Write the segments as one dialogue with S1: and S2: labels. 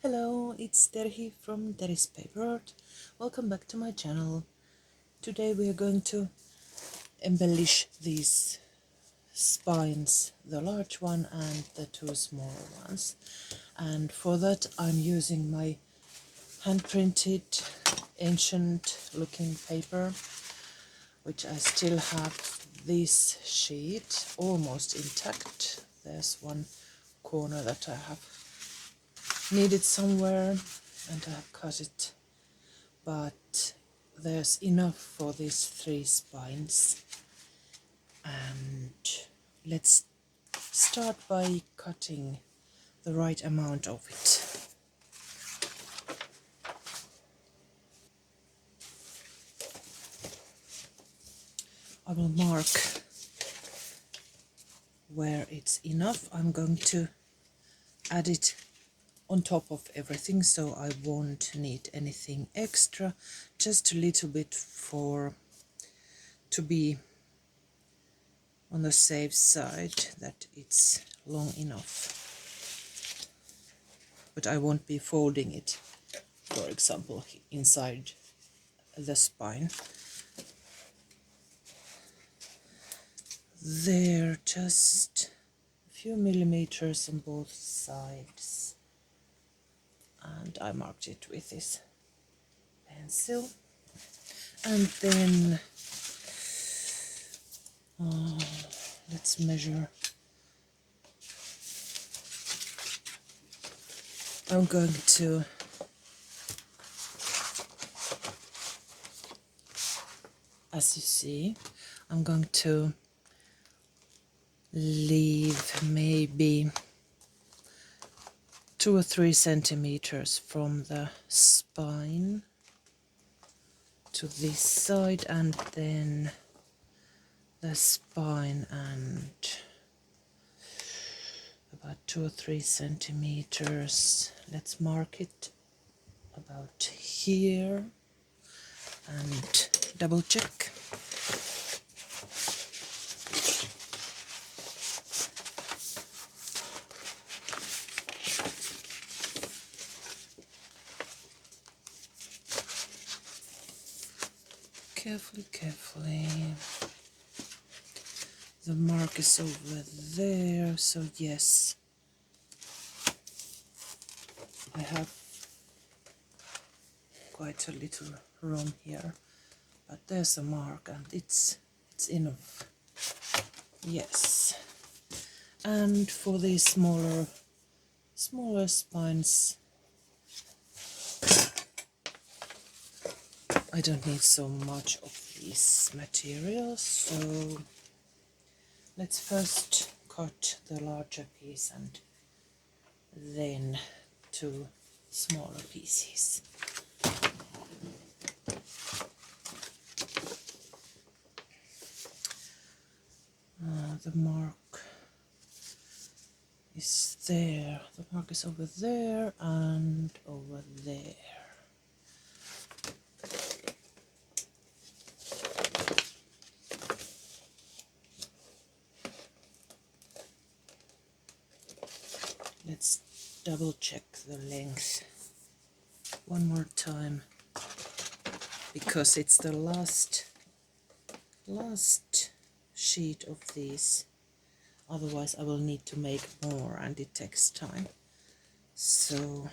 S1: Hello, it's Terhi from Terhi's Paper Art. Welcome back to my channel. Today we are going to embellish these spines, the large one and the two smaller ones. And for that I'm using my hand-printed ancient looking paper, which I still have this sheet almost intact. There's one corner that I have needed somewhere and I have cut it, but there's enough for these 3 spines. And let's start by cutting the right amount of it. I will mark where it's enough. I'm going to add it on top of everything, so I won't need anything extra, just a little bit to be on the safe side that it's long enough. But I won't be folding it, for example, inside the spine. There, just a few millimeters on both sides. And I marked it with this pencil. And then let's measure. I'm going to as you see, I'm going to leave maybe 2 or 3 centimeters from the spine to this side, and then the spine and about 2 or 3 centimeters. Let's mark it about here and double check. Carefully. The mark is over there, so yes, I have quite a little room here, but there's a mark and it's enough. Yes. And for these smaller spines, I don't need so much of these materials, so let's first cut the larger piece and then 2 smaller pieces. The mark is there. The mark is over there and over there. Let's double check the length one more time, because it's the last sheet of these. Otherwise I will need to make more and it takes time. So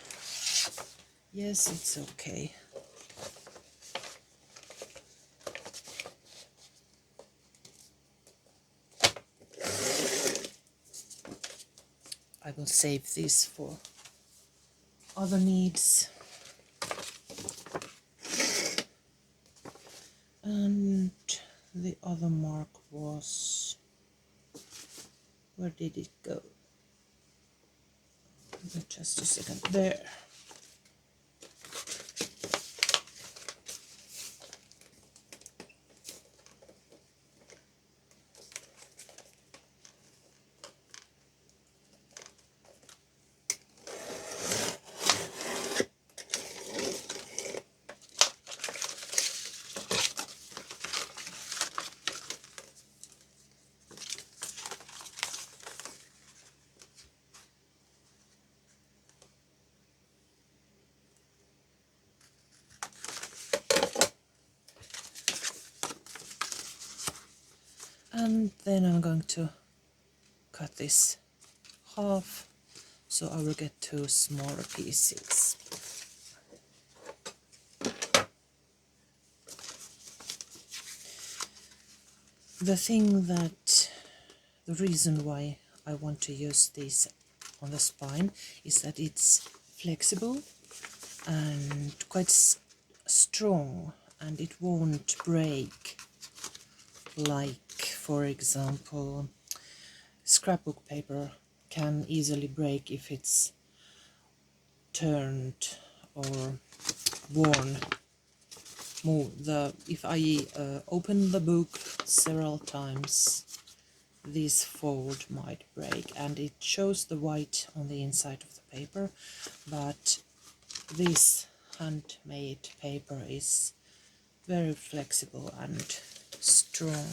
S1: yes, it's okay. I will save this for other needs. And the other mark was, where did it go? Just a second. There. And then I'm going to cut this half, so I will get 2 smaller pieces. The reason why I want to use this on the spine is that it's flexible and quite strong, and it won't break like, for example, scrapbook paper can easily break if it's turned or worn. If I open the book several times, this fold might break, and it shows the white on the inside of the paper, but this handmade paper is very flexible and strong.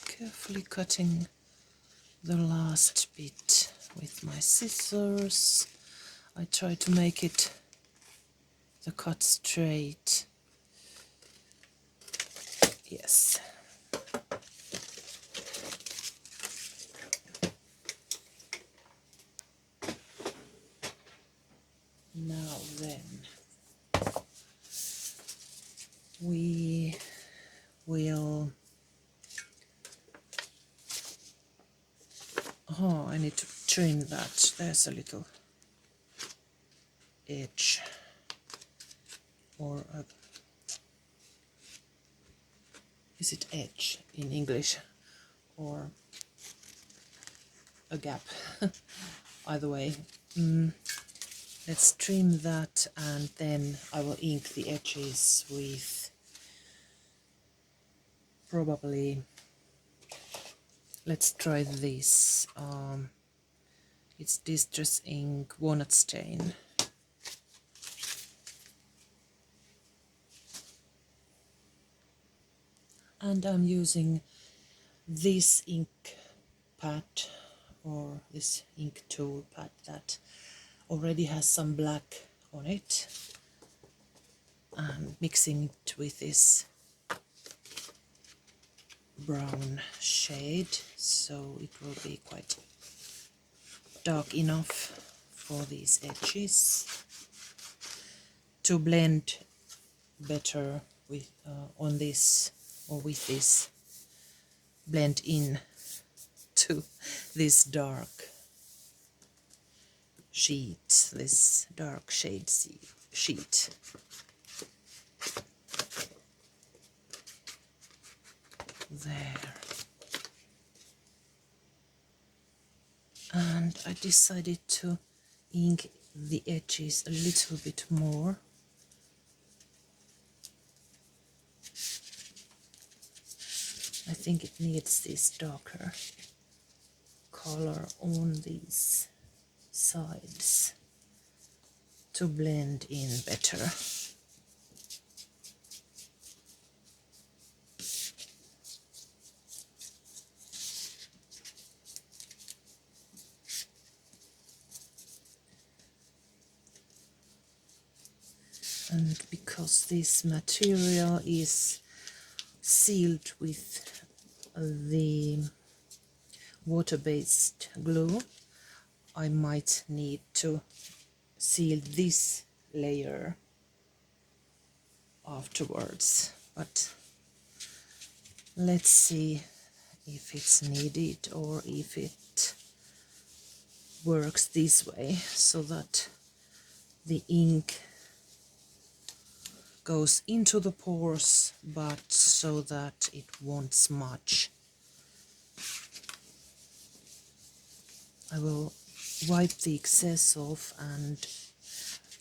S1: Carefully cutting the last bit with my scissors. I try to make the cut straight. Yes. Now then, we will... Oh, I need to trim that. There's a little edge, or is it edge in English, or a gap? Either way. Let's trim that, and then I will ink the edges with probably... Let's try this. It's Distress Ink Walnut Stain. And I'm using this ink pad, or this ink tool pad that already has some black on it, and mixing it with this brown shade, so it will be quite dark enough for these edges to blend better with on this, or with this, blend in to this dark sheet, this dark shade sheet. There. And I decided to ink the edges a little bit more. I think it needs this darker color on these sides to blend in better. And because this material is sealed with the water-based glue, I might need to seal this layer afterwards, but let's see if it's needed or if it works this way, so that the ink goes into the pores, but so that it won't smudge. I will wipe the excess off, and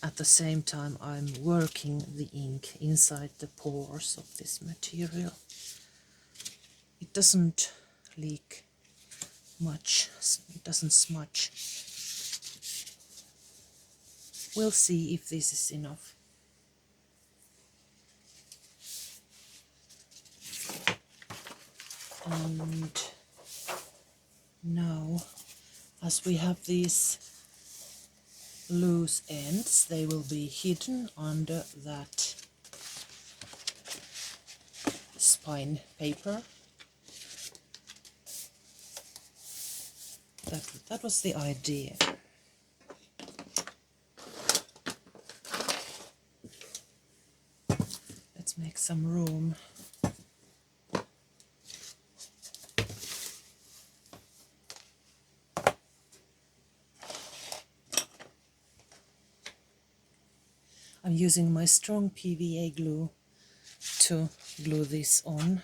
S1: at the same time I'm working the ink inside the pores of this material. It doesn't leak much, it doesn't smudge. We'll see if this is enough. And now, as we have these loose ends, they will be hidden under that spine paper. That was the idea. Let's make some room. I'm using my strong PVA glue to glue this on.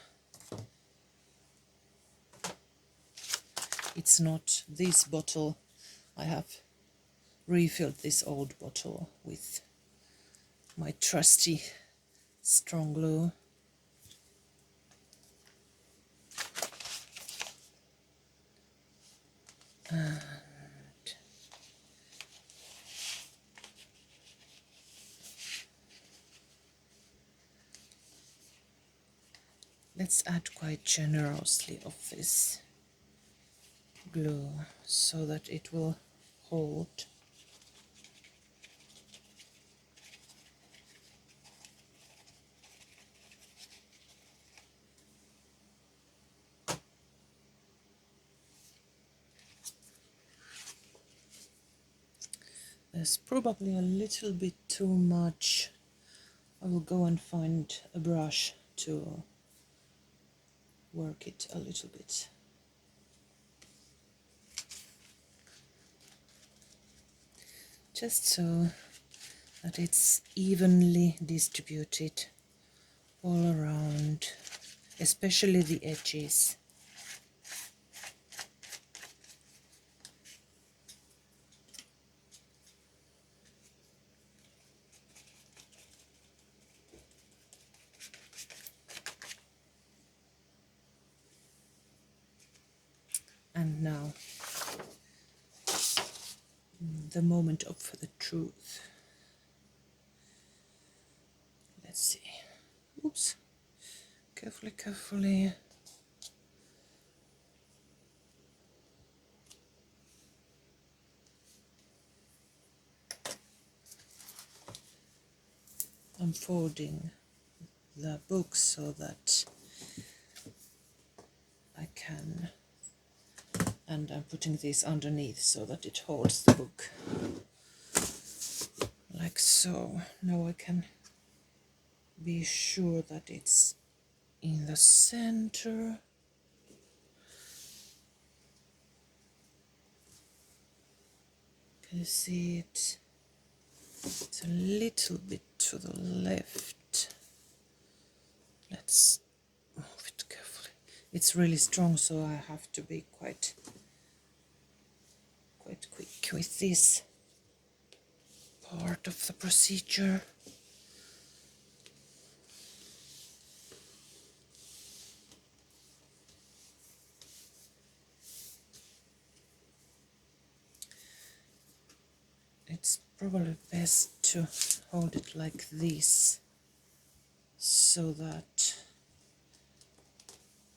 S1: It's not this bottle. I have refilled this old bottle with my trusty strong glue. And let's add quite generously of this glue so that it will hold. There's probably a little bit too much. I will go and find a brush to work it a little bit. Just so that it's evenly distributed all around, especially the edges. And now, the moment of the truth. Let's see. Oops. Carefully, carefully. I'm folding the book so that I can, and I'm putting this underneath so that it holds the book like so. Now I can be sure that it's in the center. Can you see it? It's a little bit to the left. Let's move it carefully. It's really strong, so I have to be quite quick with this part of the procedure. It's probably best to hold it like this so that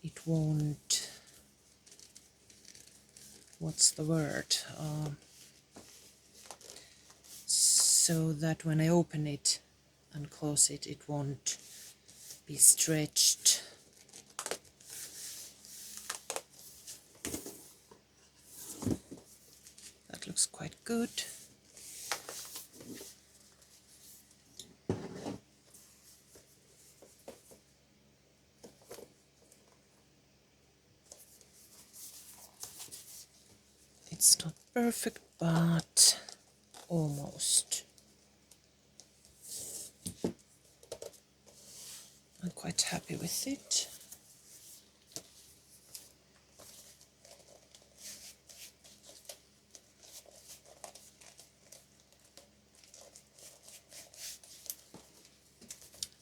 S1: it won't, what's the word, so that when I open it and close it, it won't be stretched. That looks quite good. It's not perfect, but almost. I'm quite happy with it.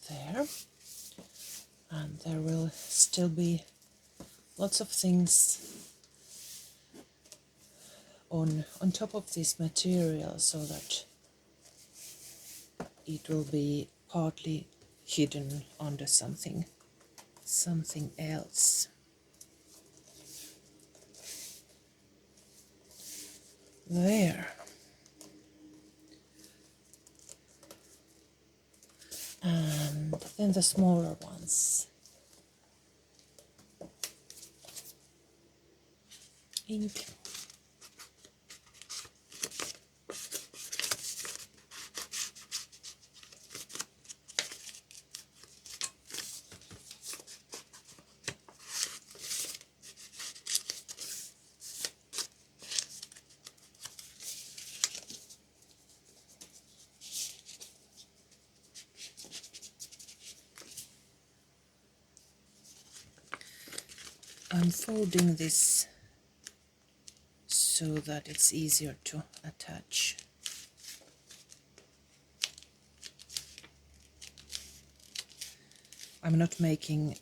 S1: There. And there will still be lots of things on top of this material so that it will be partly hidden under something else. There. And then the smaller ones. Ink. I'm folding this so that it's easier to attach. I'm not making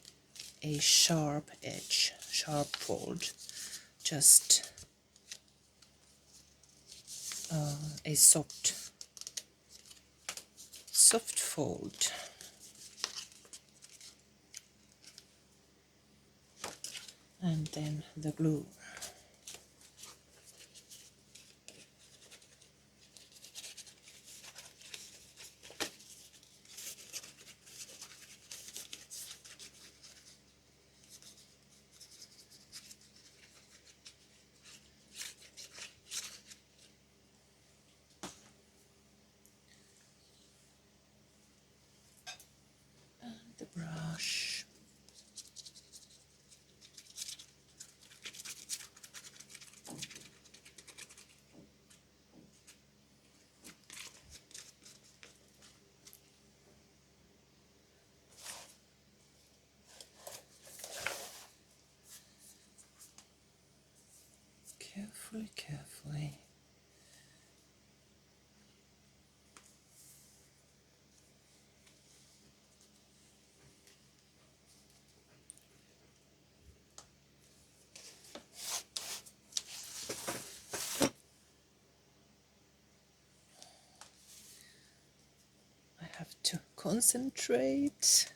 S1: a sharp edge, sharp fold, just a soft fold. And then the glue. And the brush. Carefully. I have to concentrate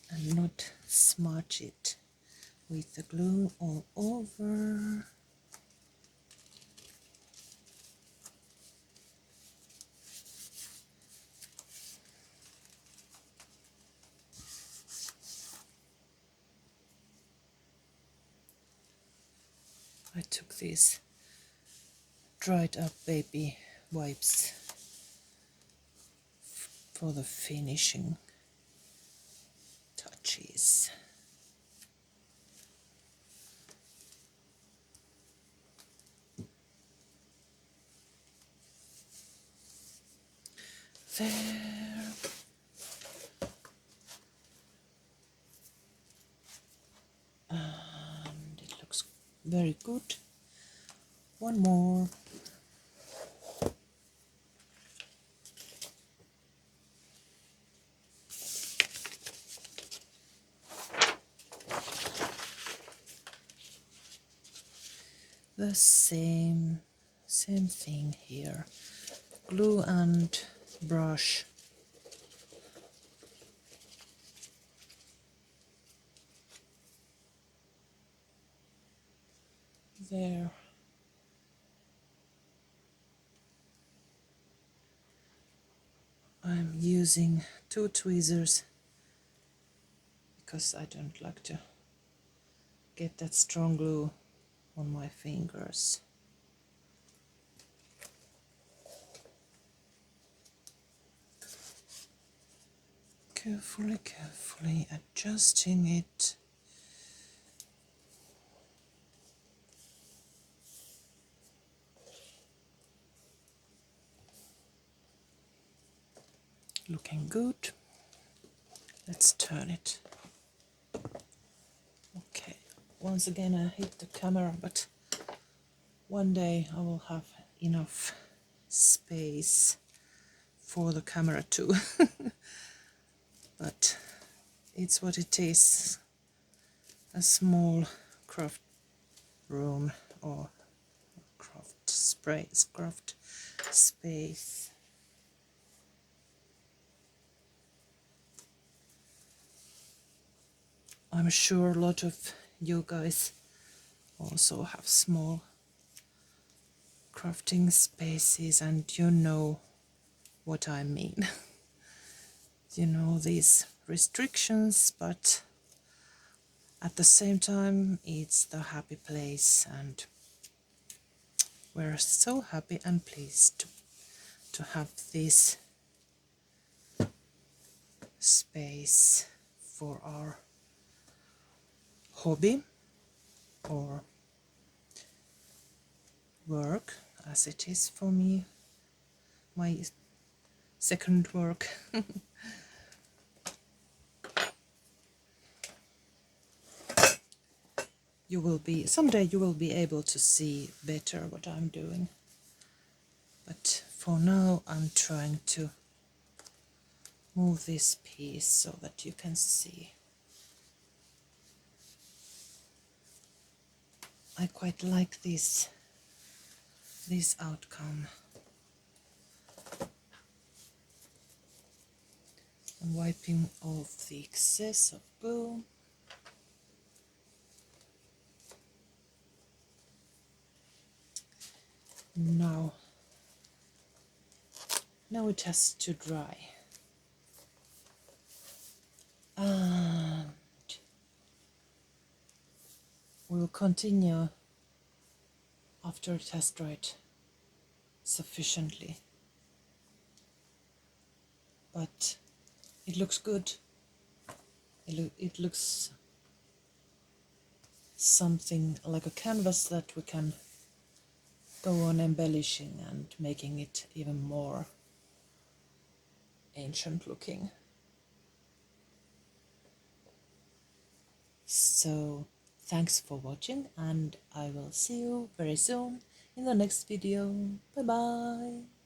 S1: and not smudge it with the glue all over. I took these dried up baby wipes for the finishing touches. There. And it looks very good. One more. The same thing here. Glue and brush. There. I'm using 2 tweezers because I don't like to get that strong glue on my fingers. Carefully adjusting it. Looking good. Let's turn it. Okay, once again I hit the camera, but one day I will have enough space for the camera too. But it's what it is. A small craft room or craft space. I'm sure a lot of you guys also have small crafting spaces, and you know what I mean. You know, these restrictions, but at the same time it's the happy place, and we're so happy and pleased to have this space for our hobby or work, as it is for me, my second work. Someday you will be able to see better what I'm doing, but for now I'm trying to move this piece so that you can see. I quite like this outcome. I'm wiping off the excess of glue. Now it has to dry. And we'll continue after it has dried sufficiently. But it looks good. It looks something like a canvas that we can go on embellishing and making it even more ancient looking. So thanks for watching, and I will see you very soon in the next video. Bye bye.